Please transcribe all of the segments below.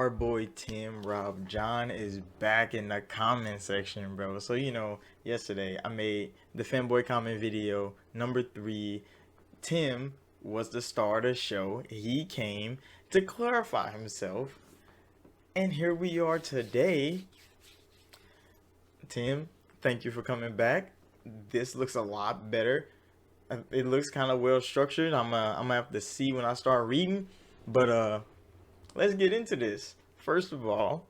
our boy Tim Rob John is back in the comment section, bro. So, yesterday I made the Fanboy comment video number 3. Tim was the star of the show. He came to clarify himself. And here we are today. Tim, thank you for coming back. This looks a lot better. It looks kind of well structured. I'm gonna have to see when I start reading. But let's get into this. First of all,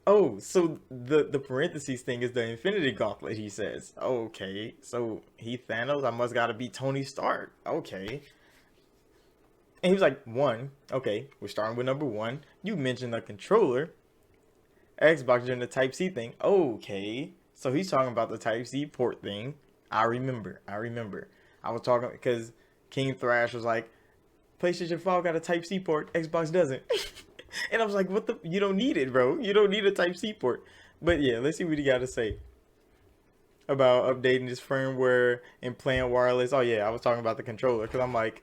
oh, so the parentheses thing is the Infinity Gauntlet, he says. Okay, so he Thanos, I must gotta be Tony Stark. Okay. And he was like, 1. Okay, we're starting with number 1. You mentioned the controller. Xbox doing the Type C thing. Okay. So he's talking about the Type C port thing. I remember. I was talking because King Thrash was like, PlayStation 5 got a Type C port, Xbox doesn't. And I was like, what the? You don't need it, bro. You don't need a Type C port. But yeah, let's see what he got to say about updating this firmware and playing wireless. Oh yeah, I was talking about the controller because I'm like,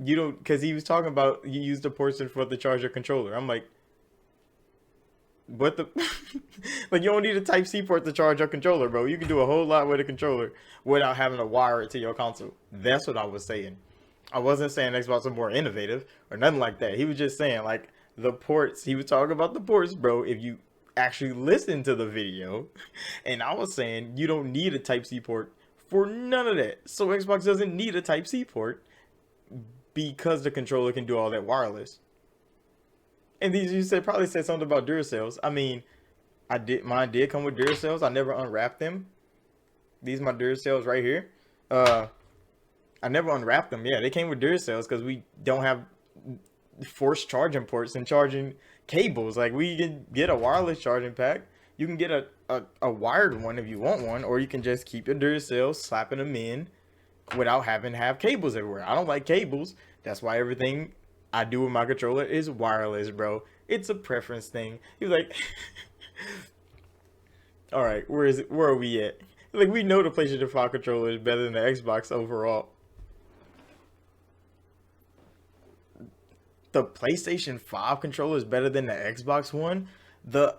you don't, because he was talking about you use the ports for the charger controller. I'm like, what the? Like, you don't need a Type C port to charge your controller, bro. You can do a whole lot with a controller without having to wire it to your console. That's what I was saying. I wasn't saying Xbox was more innovative or nothing like that. He was just saying, like, the ports. He was talking about the ports, bro. If you actually listen to the video, and I was saying you don't need a Type C port for none of that. So Xbox doesn't need a Type C port because the controller can do all that wireless. And these, you said, probably said something about Duracells. I mean, mine did come with Duracells. I never unwrapped them. These are my Duracells right here. I never unwrapped them. Yeah, they came with Duracells because we don't have forced charging ports and charging cables. Like, we can get a wireless charging pack. You can get a wired one if you want one, or you can just keep your Duracells, slapping them in without having to have cables everywhere. I don't like cables. That's why everything I do with my controller is wireless, bro. It's a preference thing. He was like, all right, where is it? Where are we at? Like, we know the PlayStation 5 controller is better than the Xbox overall. The PlayStation 5 controller is better than the Xbox One. The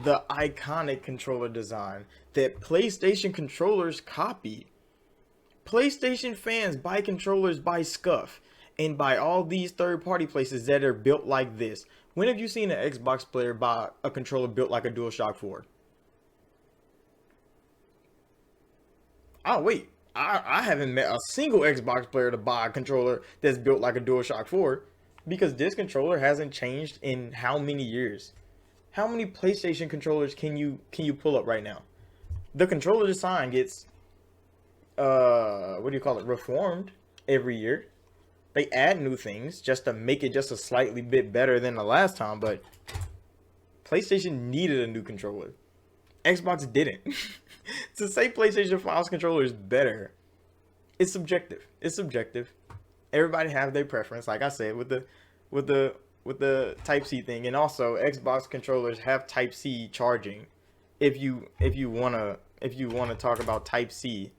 iconic controller design that PlayStation controllers copy. PlayStation fans buy controllers by Scuff and by all these third-party places that are built like this. When have you seen an Xbox player buy a controller built like a DualShock 4? Oh, wait. I haven't met a single Xbox player to buy a controller that's built like a DualShock 4 because this controller hasn't changed in how many years? How many PlayStation controllers can you pull up right now? The controller design gets what do you call it, reformed every year. They add new things just to make it just a slightly bit better than the last time, but PlayStation needed a new controller. Xbox didn't. To say PlayStation 5's controller is better, it's subjective. It's subjective. Everybody have their preference, like I said, with the Type C thing, and also Xbox controllers have Type C charging. If you wanna talk about Type C,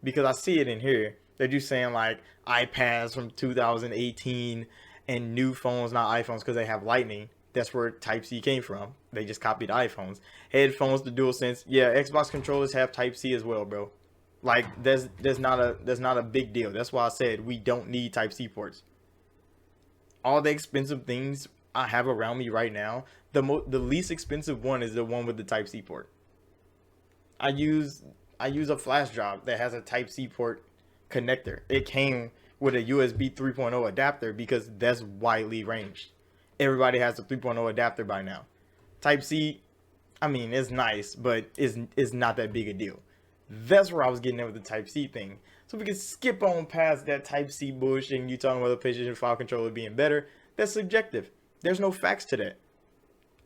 because I see it in here. They're just saying like iPads from 2018 and new phones, not iPhones, because they have Lightning. That's where Type C came from. They just copied iPhones. Headphones, the DualSense. Yeah, Xbox controllers have Type C as well, bro. Like, there's not a big deal. That's why I said we don't need Type C ports. All the expensive things I have around me right now, the least expensive one is the one with the Type C port. I use a flash drive that has a Type C port connector. It came with a USB 3.0 adapter because that's widely ranged. Everybody has a 3.0 adapter by now. Type C, I mean, it's nice, but it's not that big a deal. That's where I was getting at with the Type C thing. So we can skip on past that Type C bullshit and you talking about the PlayStation 5 controller being better. That's subjective. There's no facts to that.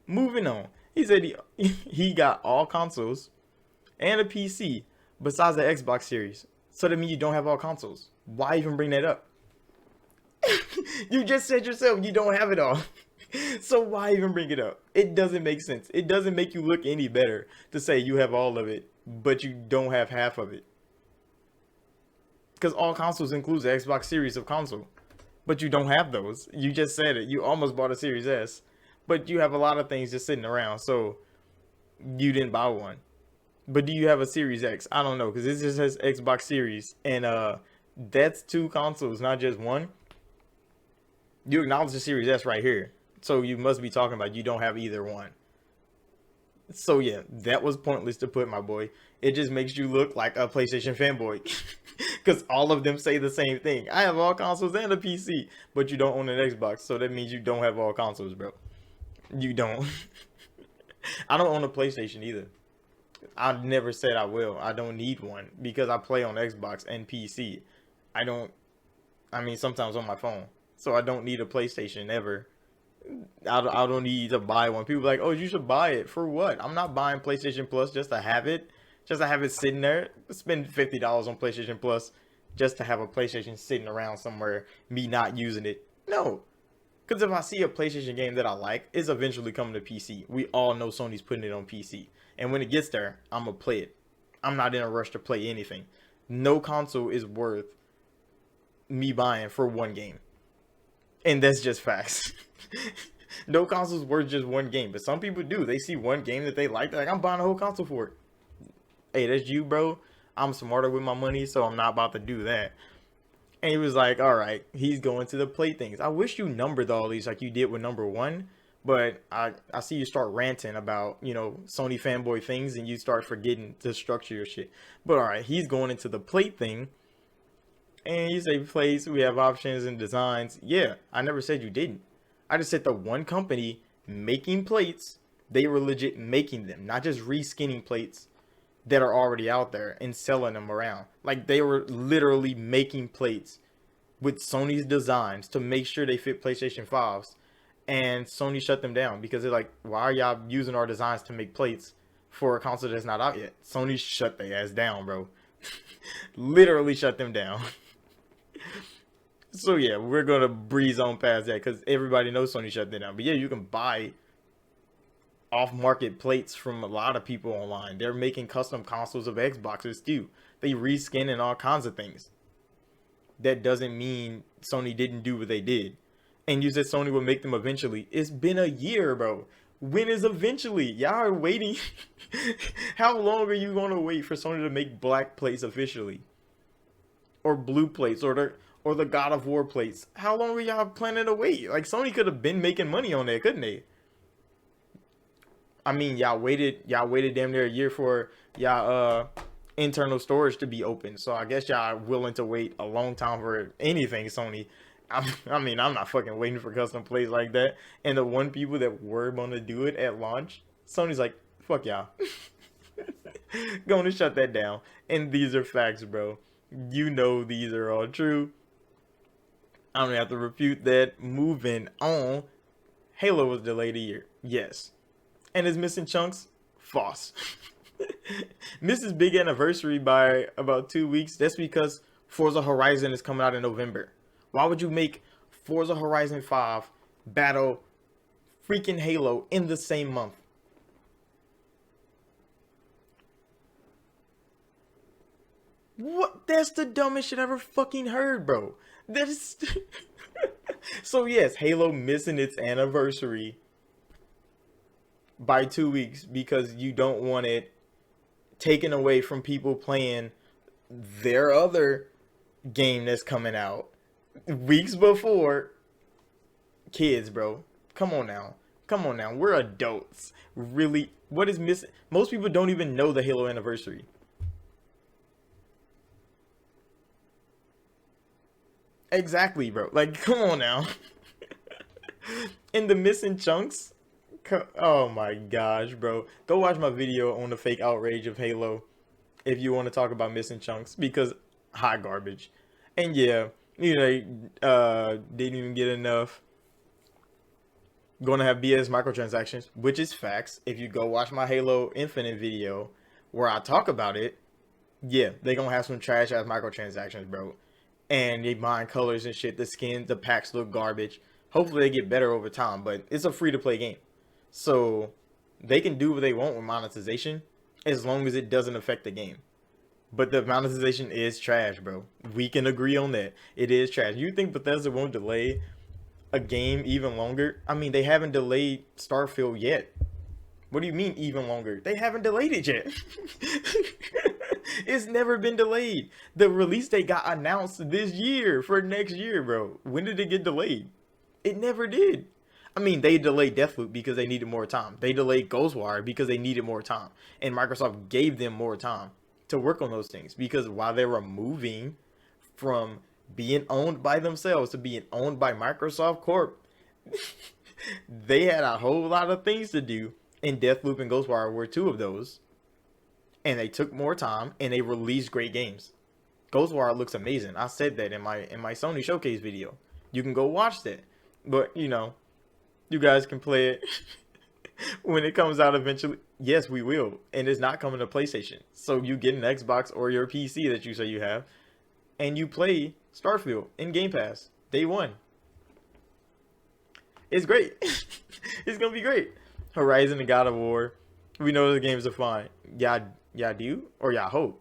Moving on. He said he got all consoles and a PC besides the Xbox Series. So that means you don't have all consoles. Why even bring that up? You just said yourself you don't have it all. So why even bring it up? It doesn't make sense. It doesn't make you look any better to say you have all of it, but you don't have half of it. Because all consoles includes the Xbox Series of console. but you don't have those. You just said it. You almost bought a Series S, but you have a lot of things just sitting around, so you didn't buy one. But do you have a Series X? I don't know, because this just says Xbox Series, and that's two consoles, not just one. You acknowledge the Series S right here, so you must be talking about you don't have either one. So yeah, that was pointless to put, my boy. It just makes you look like a PlayStation fanboy. Because all of them say the same thing. I have all consoles and a PC, but you don't own an Xbox, so that means you don't have all consoles, bro. You don't. I don't own a PlayStation either. I never said I will. I don't need one because I play on Xbox and PC. I don't, I mean, sometimes on my phone. So I don't need a PlayStation ever. I don't need to buy one. People are like, oh, you should buy it. For what? I'm not buying PlayStation Plus just to have it. Just to have it sitting there. Spend $50 on PlayStation Plus just to have a PlayStation sitting around somewhere, me not using it. No. Because if I see a PlayStation game that I like, it's eventually coming to PC. We all know Sony's putting it on PC. And when it gets there, I'm going to play it. I'm not in a rush to play anything. No console is worth me buying for one game. And that's just facts. No console's worth just one game. But some people do. They see one game that they like. They're like, I'm buying a whole console for it. Hey, that's you, bro. I'm smarter with my money, so I'm not about to do that. And he was like, all right, he's going to the play things. I wish you numbered all these like you did with number one. But I see you start ranting about, Sony fanboy things and you start forgetting to structure your shit. But all right, he's going into the plate thing. And you say plates, we have options and designs. Yeah, I never said you didn't. I just said the one company making plates, they were legit making them, not just reskinning plates that are already out there and selling them around. Like they were literally making plates with Sony's designs to make sure they fit PlayStation 5s. And Sony shut them down because they're like, why are y'all using our designs to make plates for a console that's not out yet? Sony shut their ass down, bro. Literally shut them down. So yeah, we're gonna breeze on past that because everybody knows Sony shut them down. But yeah, you can buy off-market plates from a lot of people online. They're making custom consoles of Xboxes too. They reskin and all kinds of things. That doesn't mean Sony didn't do what they did. And you said Sony will make them eventually. It's been a year, bro. When is eventually? Y'all are waiting. How long are you going to wait for Sony to make black plates officially? Or blue plates, or the God of War plates? How long were y'all planning to wait? Like, Sony could have been making money on that, couldn't they? I mean, y'all waited damn near a year for y'all internal storage to be open. So I guess y'all are willing to wait a long time for anything, Sony. I mean, I'm not fucking waiting for custom plates like that. And the one people that were gonna do it at launch, Sony's like, fuck y'all. Gonna shut that down. And these are facts, bro. You know these are all true. I don't have to refute that. Moving on. Halo was delayed a year. Yes. And is missing chunks? False. Misses big anniversary by about 2 weeks. That's because Forza Horizon is coming out in November. Why would you make Forza Horizon 5 battle freaking Halo in the same month? What? That's the dumbest shit I ever fucking heard, bro. That is... So yes, Halo missing its anniversary by 2 weeks because you don't want it taken away from people playing their other game that's coming out weeks before. Kids, bro. Come on now. We're adults. Really? What is missing? Most people don't even know the Halo anniversary. Exactly, bro. Like, come on now. And the missing chunks. Oh my gosh, bro. Go watch my video on the fake outrage of Halo if you want to talk about missing chunks, because hot garbage. And yeah, didn't even get enough. Gonna have BS microtransactions, which is facts. If you go watch my Halo Infinite video where I talk about it, yeah, they gonna have some trash ass microtransactions, bro. And they buying colors and shit. The skins, the packs look garbage. Hopefully they get better over time, but it's a free to play game. So they can do what they want with monetization as long as it doesn't affect the game. But the monetization is trash, bro. We can agree on that. It is trash. You think Bethesda won't delay a game even longer? I mean, they haven't delayed Starfield yet. What do you mean even longer? They haven't delayed it yet. It's never been delayed. The release date got announced this year for next year, bro. When did it get delayed? It never did. I mean, they delayed Deathloop because they needed more time. They delayed Ghostwire because they needed more time. And Microsoft gave them more time to work on those things because while they were moving from being owned by themselves to being owned by Microsoft Corp, they had a whole lot of things to do. And Deathloop and Ghostwire were two of those. And they took more time and they released great games. Ghostwire looks amazing. I said that in my Sony showcase video. You can go watch that. But, you know, you guys can play it when it comes out eventually. Yes, we will. And it's not coming to PlayStation. So you get an Xbox or your PC that you say you have. And you play Starfield in Game Pass. Day one. It's great. It's going to be great. Horizon and God of War. We know the games are fine. Y'all do? Or y'all hope?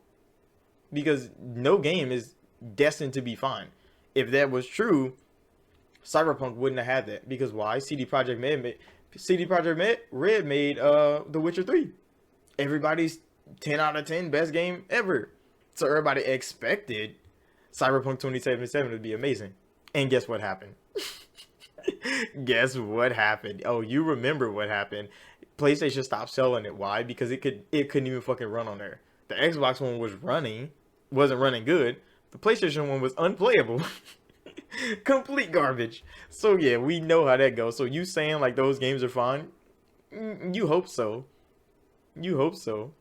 Because no game is destined to be fine. If that was true, Cyberpunk wouldn't have had that. Because why? CD Projekt Red made The Witcher 3. Everybody's 10 out of 10 best game ever. So everybody expected Cyberpunk 2077 to be amazing. And guess what happened? Guess what happened? Oh, you remember what happened. PlayStation stopped selling it. Why? Because it couldn't even fucking run on there. The Xbox one wasn't running good. The PlayStation one was unplayable. Complete garbage. So yeah, we know how that goes. So you saying like those games are fine? You hope so. You hope so.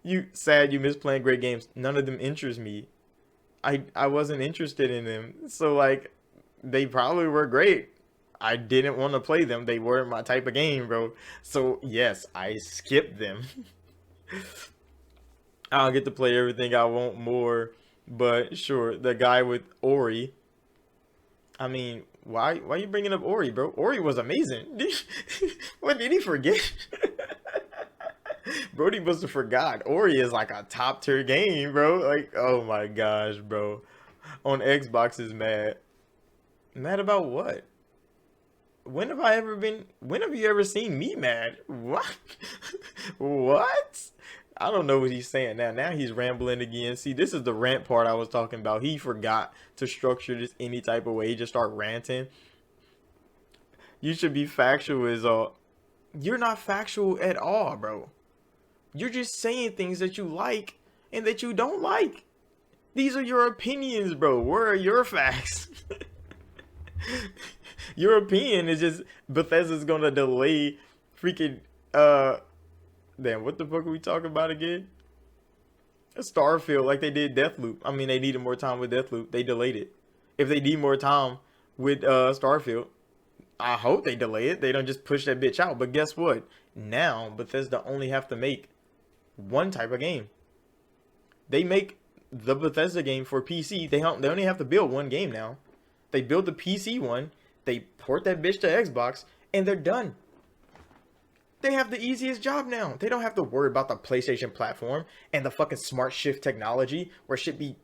You sad you miss playing great games. None of them interest me. I wasn't interested in them. So like they probably were great. I didn't want to play them. They weren't my type of game, bro. So yes, I skipped them. I'll get to play everything I want more. But sure, the guy with Ori. I mean, why you bringing up Ori, bro? Ori was amazing. What did he forget? Brody must have forgot. Ori is like a top tier game, bro. Like, oh my gosh, bro. On Xbox is mad. Mad about what? When have you ever seen me mad? What? What? I don't know what he's saying now. Now he's rambling again. See, this is the rant part I was talking about. He forgot to structure this any type of way. He just start ranting. You should be factual as all. You're not factual at all, bro. You're just saying things that you like and that you don't like. These are your opinions, bro. Where are your facts? Your opinion is just Bethesda's gonna delay freaking damn, what the fuck are we talking about again? Starfield, like they did Deathloop. I mean, they needed more time with Deathloop. They delayed it. If they need more time with Starfield, I hope they delay it. They don't just push that bitch out. But guess what? Now Bethesda only have to make one type of game. They make the Bethesda game for PC. They only have to build one game now. They build the PC one. They port that bitch to Xbox, and they're done. They have the easiest job now. They don't have to worry about the PlayStation platform and the fucking smart shift technology where shit be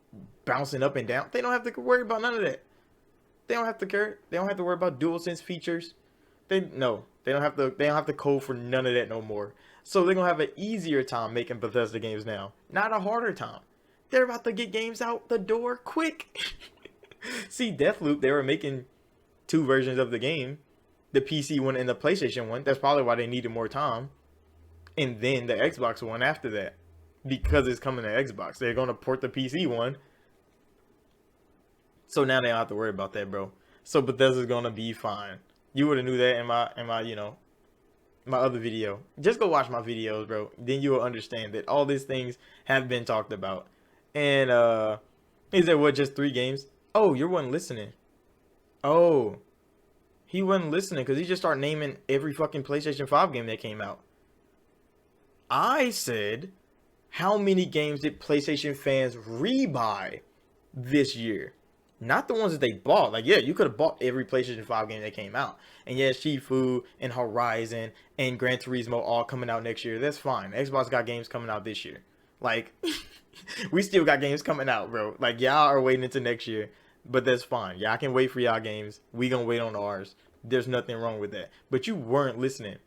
bouncing up and down. They don't have to worry about none of that. They don't have to care. They don't have to worry about DualSense features. They don't have to code for none of that no more. So they're gonna have an easier time making Bethesda games now, not a harder time. They're about to get games out the door quick. See, Deathloop, they were making 2 versions of the game, the PC one and the PlayStation one. That's probably why they needed more time. And then the Xbox one after that, because it's coming to Xbox. They're going to port the PC one. So now they don't have to worry about that, bro. So Bethesda's going to be fine. You would have knew that in my, you know, my other video. Just go watch my videos, bro. Then you will understand that all these things have been talked about. And is there what, just 3 games? Oh, you weren't listening. Oh, he wasn't listening because he just started naming every fucking PlayStation 5 game that came out. I said, how many games did PlayStation fans rebuy this year? Not the ones that they bought. Like, yeah, you could have bought every PlayStation 5 game that came out. And yeah, Shifu and Horizon and Gran Turismo all coming out next year. That's fine. Xbox got games coming out this year. Like, we still got games coming out, bro. Like, y'all are waiting until next year, but that's fine. Y'all can wait for y'all games. We gonna wait on ours. There's nothing wrong with that. But you weren't listening.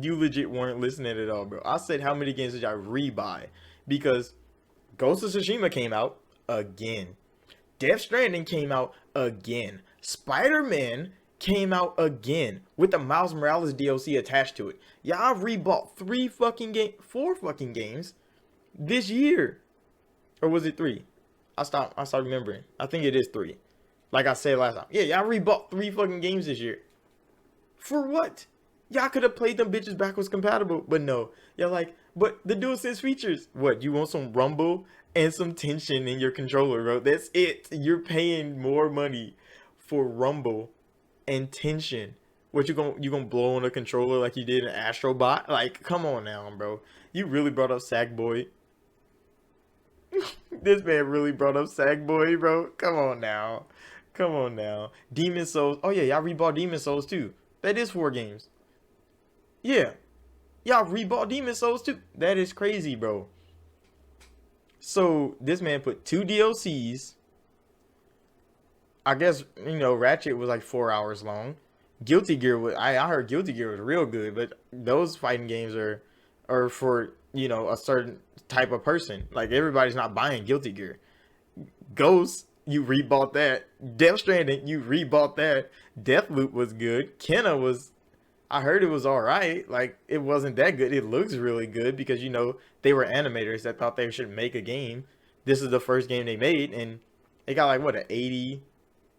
You legit weren't listening at all, bro. I said, how many games did y'all rebuy? Because Ghost of Tsushima came out again. Death Stranding came out again. Spider-Man came out again with the Miles Morales DLC attached to it. Y'all rebought 4 fucking games this year. Or was it 3? I stopped remembering. I think it is 3. Like I said last time. Yeah, y'all rebought 3 fucking games this year. For what? Y'all could have played them bitches backwards compatible, but no. Y'all like, but the DualSense features. What, you want some rumble and some tension in your controller, bro? That's it. You're paying more money for rumble and tension. What, you gonna blow on a controller like you did in Astrobot? Like, come on now, bro. You really brought up Sackboy. This man really brought up Sackboy, bro. Come on now. Come on now. Demon Souls. Oh yeah, y'all rebought Demon Souls too. That is 4 games. Yeah. Y'all rebought Demon Souls too. That is crazy, bro. So this man put 2 DLCs. I guess, Ratchet was like 4 hours long. Guilty Gear was, I heard Guilty Gear was real good, but those fighting games are for, a certain type of person. Like, everybody's not buying Guilty Gear. Ghost, you rebought that. Death Stranding, you rebought that. Deathloop was good. Kenna was, I heard it was alright. Like, it wasn't that good. It looks really good because, they were animators that thought they should make a game. This is the first game they made, and they got like, what, an 80,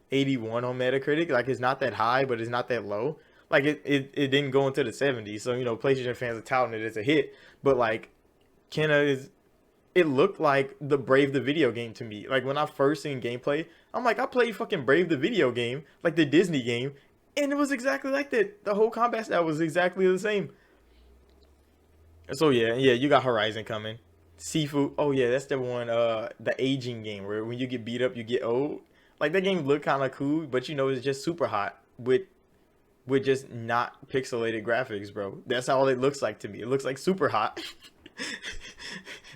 81 on Metacritic. Like, it's not that high, but it's not that low. Like, it didn't go into the 70s. So, PlayStation fans are touting it as a hit. But, like, Kenna is, it looked like the Brave the video game to me. Like, when I first seen gameplay, I'm like, I played fucking Brave the video game, like the Disney game, and it was exactly like that. The whole combat style was exactly the same. So yeah, you got Horizon coming. Sifu. Oh yeah, that's the one. The aging game where when you get beat up, you get old. Like, that game looked kind of cool, but it's just super hot with just not pixelated graphics, bro. That's all it looks like to me. It looks like super hot.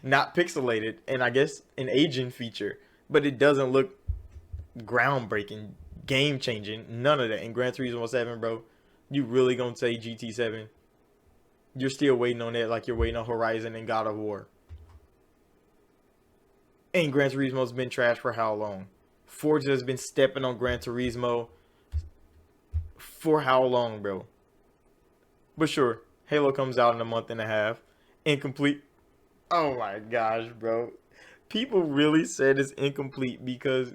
Not pixelated, and I guess an aging feature, but it doesn't look groundbreaking, game changing, none of that. In Gran Turismo 7, bro, you really gonna say GT7? You're still waiting on that like you're waiting on Horizon and God of War. And Gran Turismo's been trash for how long? Forza has been stepping on Gran Turismo for how long, bro? But sure, Halo comes out in a month and a half. Incomplete. Oh my gosh, bro. People really said it's incomplete because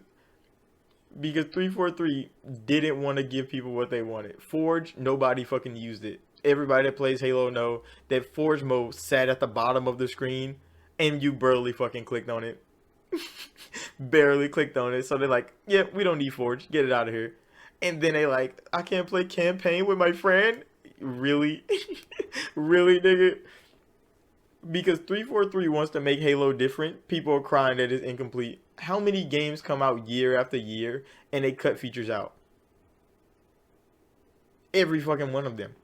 343 didn't want to give people what they wanted. Forge, nobody fucking used it. Everybody that plays Halo know that Forge mode sat at the bottom of the screen and you barely fucking clicked on it. Barely clicked on it. So they're like, yeah, we don't need Forge. Get it out of here. And then they like, I can't play campaign with my friend? Really? Really, nigga? Because 343 wants to make Halo different. People are crying that it's incomplete. How many games come out year after year and they cut features out? Every fucking one of them.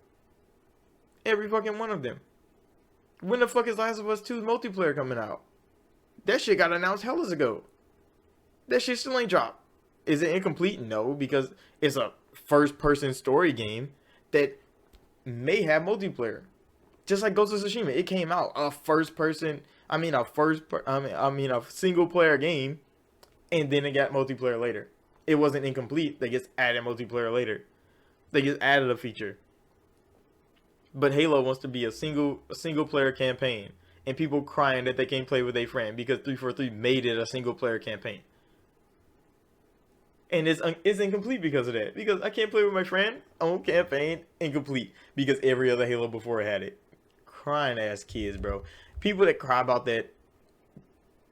Every fucking one of them. When the fuck is Last of Us 2's multiplayer coming out? That shit got announced hella ago. That shit still ain't dropped. Is it incomplete? No, because it's a first-person story game that may have multiplayer. Just like Ghost of Tsushima, it came out a single-player game, and then it got multiplayer later. It wasn't incomplete. They just added multiplayer later. They just added a feature. But Halo wants to be a single-player campaign, and people crying that they can't play with their friend because 343 made it a single-player campaign. And it's incomplete because of that. Because I can't play with my friend on campaign, incomplete. Because every other Halo before it had it. Crying ass kids, bro. People that cry about that,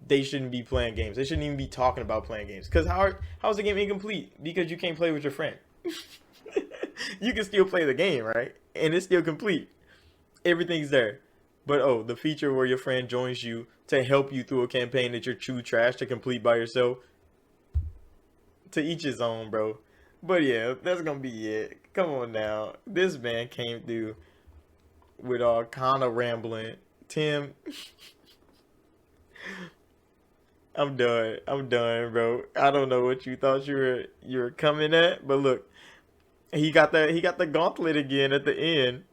they shouldn't be playing games. They shouldn't even be talking about playing games. Because how's the game incomplete? Because you can't play with your friend. You can still play the game, right? And it's still complete. Everything's there. But the feature where your friend joins you to help you through a campaign that you're too trash to complete by yourself. To each his own, bro. But yeah, that's gonna be it. Come on now. This man came through with all kind of rambling. Tim, I'm done. I'm done, bro. I don't know what you thought you were coming at, but look, he got the gauntlet again at the end.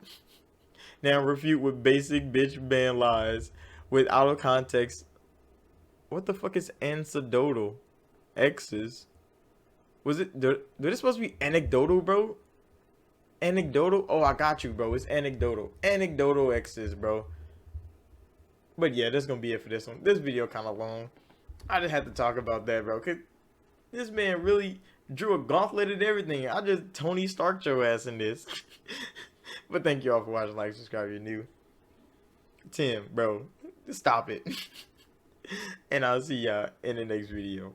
Now refute with basic bitch band lies with out of context. What the fuck is anecdotal? X's. Was it? Did it supposed to be anecdotal, bro? Anecdotal? Oh, I got you, bro. It's anecdotal. Anecdotal X's, bro. But yeah, that's gonna be it for this one. This video kind of long. I just had to talk about that, bro. Cause this man really drew a gauntlet and everything. I just Tony Stark your ass in this. But thank you all for watching. Like, subscribe if you're new. Tim, bro, stop it. And I'll see y'all in the next video.